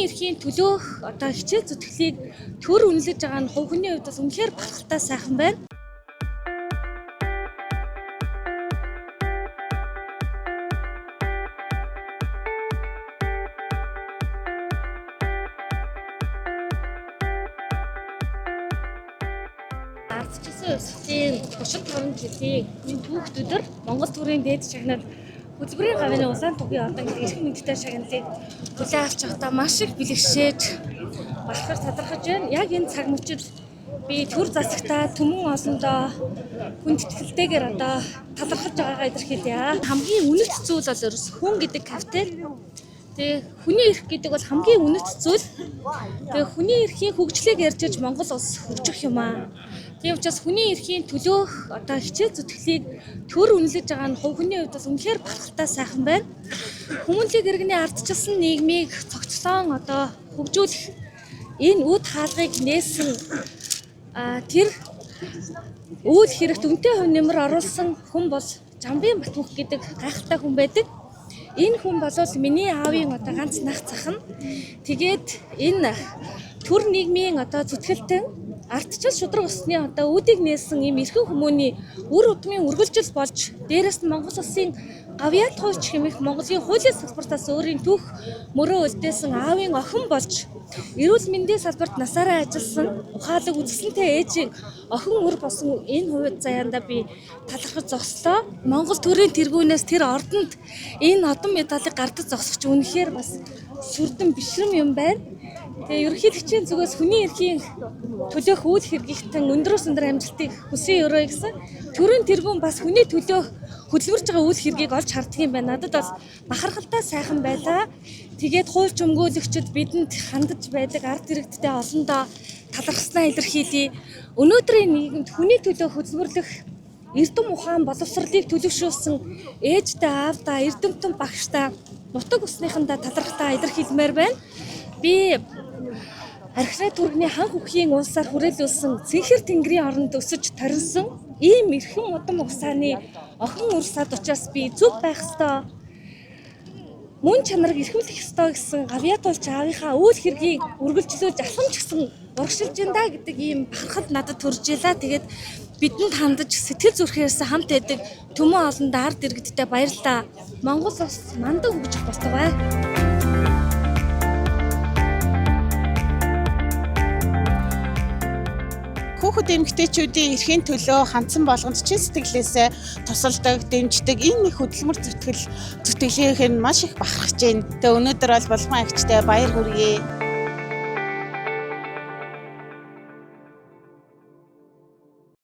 эрхийн төлөөх одоо хичээл зүтгэлийг төр үнэлж байгаа нь хувь хүний хувьд бас үнэхээр бахархалтай сайхан байна. Ардчилсан өсөлтийн 35 жилийн хүүхдүүдээр Монгол төрийн дээд шагнал хөтөлбөрийн гавьяаны улаан тугийн ордон гэдэг эрх мэдтэй шагналыг хүлээн авч байхдаа маш их бэлэгшээж болохоор талархаж байна. Яг энэ цаг мөчид би төр засагтаа түмэн олондоо хүндэтгэлтэйгээр одоо талархаж байгаагаа илэрхийлье. Хамгийн үнэт зүйл бол ерөөс хүн гэдэг капитал. Тэгээ хүний эрх гэдэг бол хамгийн үнэт зүйл. Тэгээ хүний эрхийн хөгжлийг ярьж иж Монгол улс хөгжих юм аа. Тийм учраас хүний эрхийн төлөөх одоо хичээл зүтгэлийг төр үнэлж байгаа нь хувь хүний хувьд бас үнэхээр бахархалтай сайхан байна. Хүмүүнлэг иргэний ардчилсан нийгмийг цогцлон одоо хөгжүүлэх энэ үд хаалгыг нээсэн тэр үйл хэрэгт үнэтэй хувь нэмэр оруулсан хүн бол Жамбын Батбүх гэдэг гайхалтай хүн байдаг. Энэ хүн бол миний аавын одоо ганц нах зах нь. Тэгээд энэ төр нийгмийн одоо зүтгэлтэн ардчил шудраг усны одоо үүдийг нээсэн ийм эрхэм хүмүүний үр удмын үргэлжил болж дээрээс нь Монгол улсын гавьяат хуульч хэмээх Монголын хуулийн салбартаас өөрийн түүх мөрөө үлдээсэн аавын охин болж эрүүл мэндийн салбарт насаараа ажилласан ухаалаг үзэсгэлэнтэй ээжийн охин өр болсон энэ хувьд заяанда би талархаж зогслоо. Монгол төрийн тэргүүнээс тэр ордонд энэ одон медалыг гардаж зогсох үнэхээр бас сүрдэн бишрэм юм байна. Тэгээ ерөнхийлөгчийн зүгээс хүний эрхийн төлөөх үйл хэрэгтэн өндрөөс өндөр амжилтыг хүсэн өрөө гэсэн төрийн тэргүүн бас хүний төлөөх хөдөлмөрж байгаа үйл хэргийг олж харддаг юм байна. Надад бол бахархалтай сайхан байлаа. Тэгээд хуульч өмгөөлөгчд бидэнд хандаж байдаг ард иргэдтэй олондоо талархснаа илэрхийлье. Өнөөдрийн нийгэмд хүний төлөөх хөдөлмөрлөх эрдэм ухаан боловсролыг төлөвшүүлсэн ээжтэй аавдаа, эрдэмтэн багштай, нутаг усныхандаа талархтаа илэрхийлмээр байна. Би архины түргэний хан хүүхийн улсаар хүрээлүүлсэн цэнхэр тэнгэрийн оронд өсөж торинсон ийм эрхэм удам угсааны охин урсаад учраас би зүг байх ёстой. Мөн чанарыг эрхэмлэх ёстой гэсэн гавьяат болж аавынхаа үйл хэргийг үргэлжлүүлж алхамч гэсэн урагшилж байна гэдэг ийм бахархал надад төрж илаа. Тэгээд бидэнд хандаж сэтгэл зүрхээс хамт байдаг төмөн олонд ард иргэдтэй баярлалаа. Монгол улс мандан хөгжих болтугай. Хүүхэд эмэгтэйчүүдийн эрхийн төлөө хандсан болгонд чин сэтгэлээсээ тусалдаг, дэмждэг энэ их хөдөлмөр зүтгэлийнх нь маш их бахархаж байна. Тэгээ өнөөдөр бол Болгон агчтай баяр хүргэе.